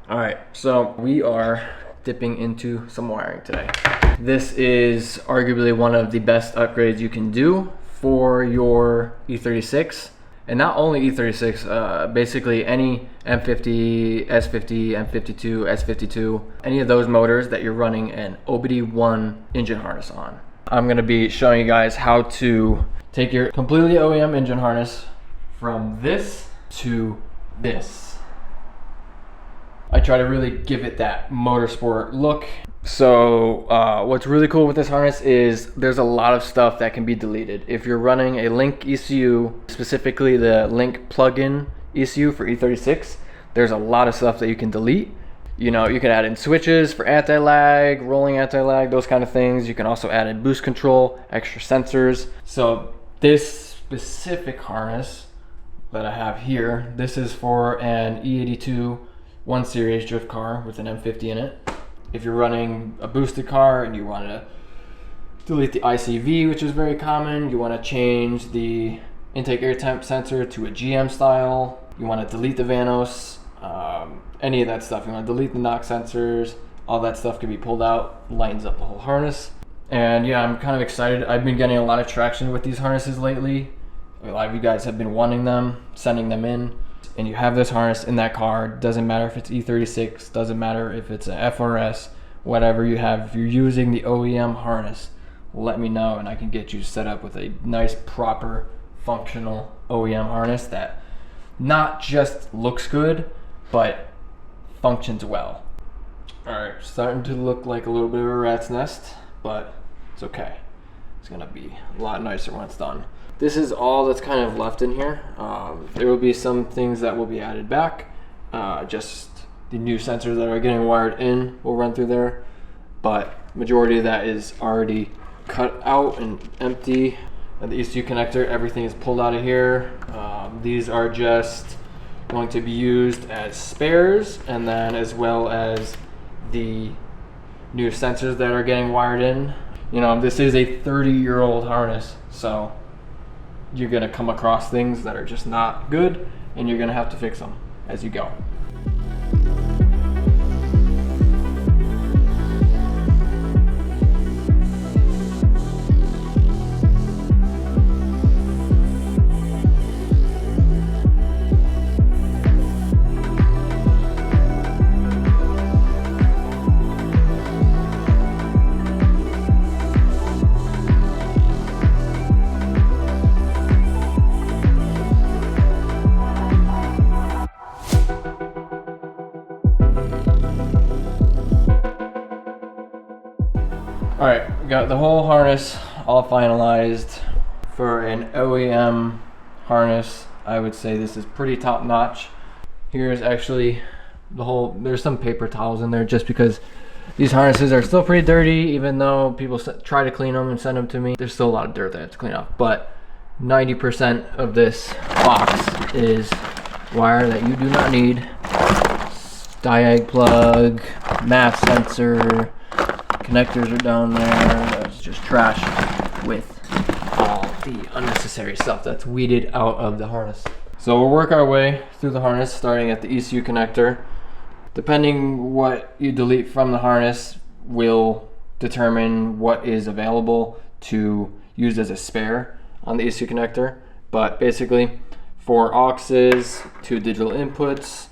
All right, so we are dipping into some wiring today. This is arguably one of the best upgrades you can do for your E36. And not only E36, basically any M50, S50, M52, S52, any of those motors that you're running an OBD1 engine harness on. I'm gonna be showing you guys how to take your completely OEM engine harness from this to this. I try to really give it that motorsport look. So what's really cool with this harness is there's a lot of stuff that can be deleted. If you're running a Link ECU, specifically the Link plug-in ECU for E36, there's a lot of stuff that you can delete. You know, you can add in switches for anti-lag, rolling anti-lag, those kind of things. You can also add in boost control, extra sensors. So this specific harness that I have here, this is for an E82 1 Series drift car with an M50 in it. If you're running a boosted car and you want to delete the ICV, which is very common, you want to change the intake air temp sensor to a GM style, you want to delete the Vanos, any of that stuff, you want to delete the NOx sensors, all that stuff can be pulled out, lightens up the whole harness. And yeah, I'm kind of excited. I've been getting a lot of traction with these harnesses lately. A lot of you guys have been wanting them, sending them in. And you have this harness in that car, doesn't matter if it's E36, doesn't matter if it's an FRS, whatever you have. If you're using the OEM harness, let me know and I can get you set up with a nice, proper, functional OEM harness that not just looks good, but functions well. All right, starting to look like a little bit of a rat's nest, but it's okay. It's gonna be a lot nicer when it's done. This is all that's kind of left in here. There will be some things that will be added back. Just the new sensors that are getting wired in will run through there, but majority of that is already cut out and empty. And the ECU connector, everything is pulled out of here. These are just going to be used as spares, and then as well as the new sensors that are getting wired in. You know, this is a 30-year-old harness, so you're gonna come across things that are just not good, and you're gonna have to fix them as you go. All right, we got the whole harness all finalized. For an OEM harness, I would say this is pretty top notch. Here's actually the whole, there's some paper towels in there just because these harnesses are still pretty dirty, even though people try to clean them and send them to me. There's still a lot of dirt that I have to clean off, but 90% of this box is wire that you do not need. Diag plug, MAP sensor, connectors are down there. That's just trash with all the unnecessary stuff that's weeded out of the harness. So we'll work our way through the harness, starting at the ECU connector. Depending what you delete from the harness will determine what is available to use as a spare on the ECU connector. But basically, 4 auxes, 2 digital inputs,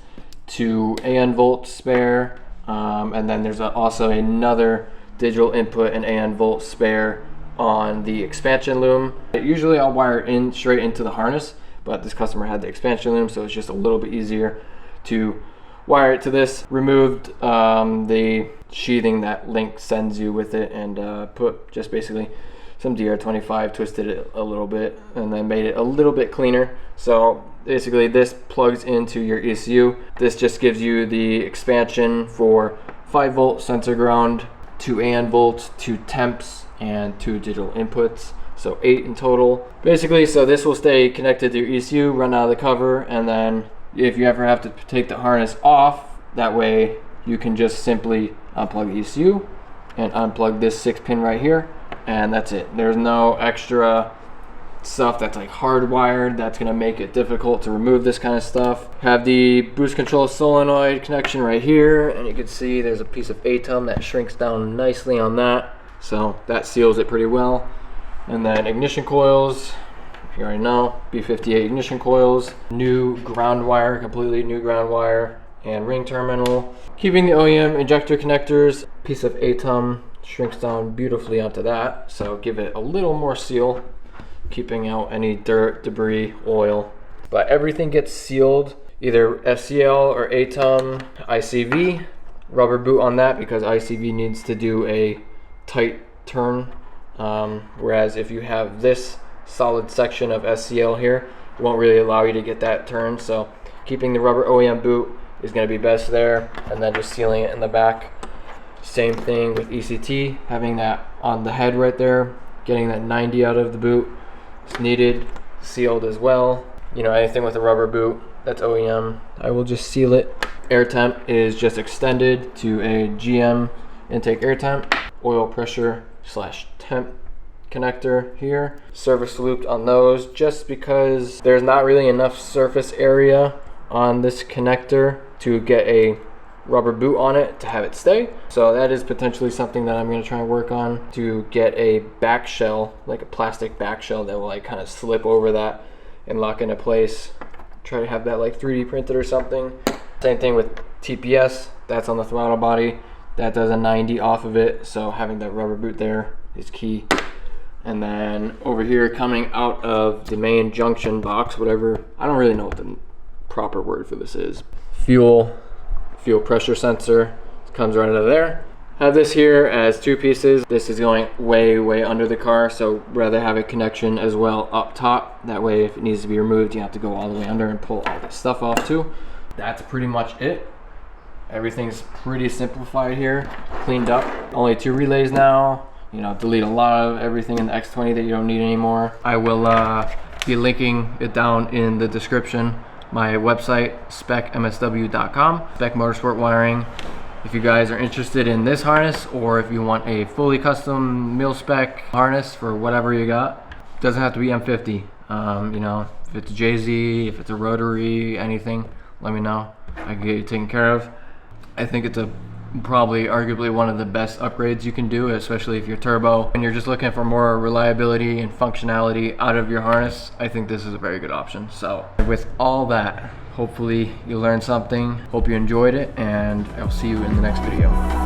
2 AN volt spare, and then there's also another digital input and AN volt spare on the expansion loom. Usually I'll wire it in straight into the harness, but this customer had the expansion loom, so it's just a little bit easier to wire it to this. Removed the sheathing that Link sends you with it, and put just basically some DR25, twisted it a little bit, and then made it a little bit cleaner. So basically this plugs into your ECU. This just gives you the expansion for 5 volt sensor ground, 2 AN volts, 2 temps, and 2 digital inputs. So 8 in total. Basically, so this will stay connected to your ECU, run out of the cover, and then if you ever have to take the harness off, that way you can just simply unplug the ECU and unplug this 6 pin right here, and that's it. There's no extra stuff that's like hardwired, that's gonna make it difficult to remove this kind of stuff. Have the boost control solenoid connection right here, and you can see there's a piece of ATUM that shrinks down nicely on that, so that seals it pretty well. And then ignition coils, you already know, B58 ignition coils, new ground wire, completely new ground wire, and ring terminal. Keeping the OEM injector connectors, piece of ATUM shrinks down beautifully onto that, so give it a little more seal, keeping out any dirt, debris, oil. But everything gets sealed, either SCL or ATUM, ICV, rubber boot on that because ICV needs to do a tight turn, whereas if you have this solid section of SCL here, it won't really allow you to get that turn, so keeping the rubber OEM boot is going to be best there, and then just sealing it in the back. Same thing with ECT, having that on the head right there, getting that 90 out of the boot is needed, sealed as well. You know, anything with a rubber boot that's OEM, I will just seal it. Air temp is just extended to a GM intake air temp, oil pressure / temp connector here. Surface looped on those just because there's not really enough surface area on this connector to get a rubber boot on it to have it stay. So that is potentially something that I'm going to try and work on, to get a back shell, like a plastic back shell that will like kind of slip over that and lock into place. Try to have that like 3D printed or something. Same thing with TPS, that's on the throttle body. That does a 90 off of it, so having that rubber boot there is key. And then over here, coming out of the main junction box, whatever, I don't really know what the proper word for this is. Fuel pressure sensor comes right out of there. Have this here as two pieces. This is going way under the car, so rather have a connection as well up top. That way if it needs to be removed, you have to go all the way under and pull all this stuff off too. That's pretty much it. Everything's pretty simplified here, cleaned up. Only 2 relays now. You know, delete a lot of everything in the X20 that you don't need anymore. I will be linking it down in the description. My website, specmsw.com, Spec Motorsport Wiring. If you guys are interested in this harness, or if you want a fully custom mil-spec harness for whatever you got, it doesn't have to be M50. You know, if it's JZ, if it's a rotary, anything, let me know. I can get you taken care of. I think it's probably arguably one of the best upgrades you can do, especially if you're turbo and you're just looking for more reliability and functionality out of your harness. I think this is a very good option. So with all that, hopefully you learned something, hope you enjoyed it, and I'll see you in the next video.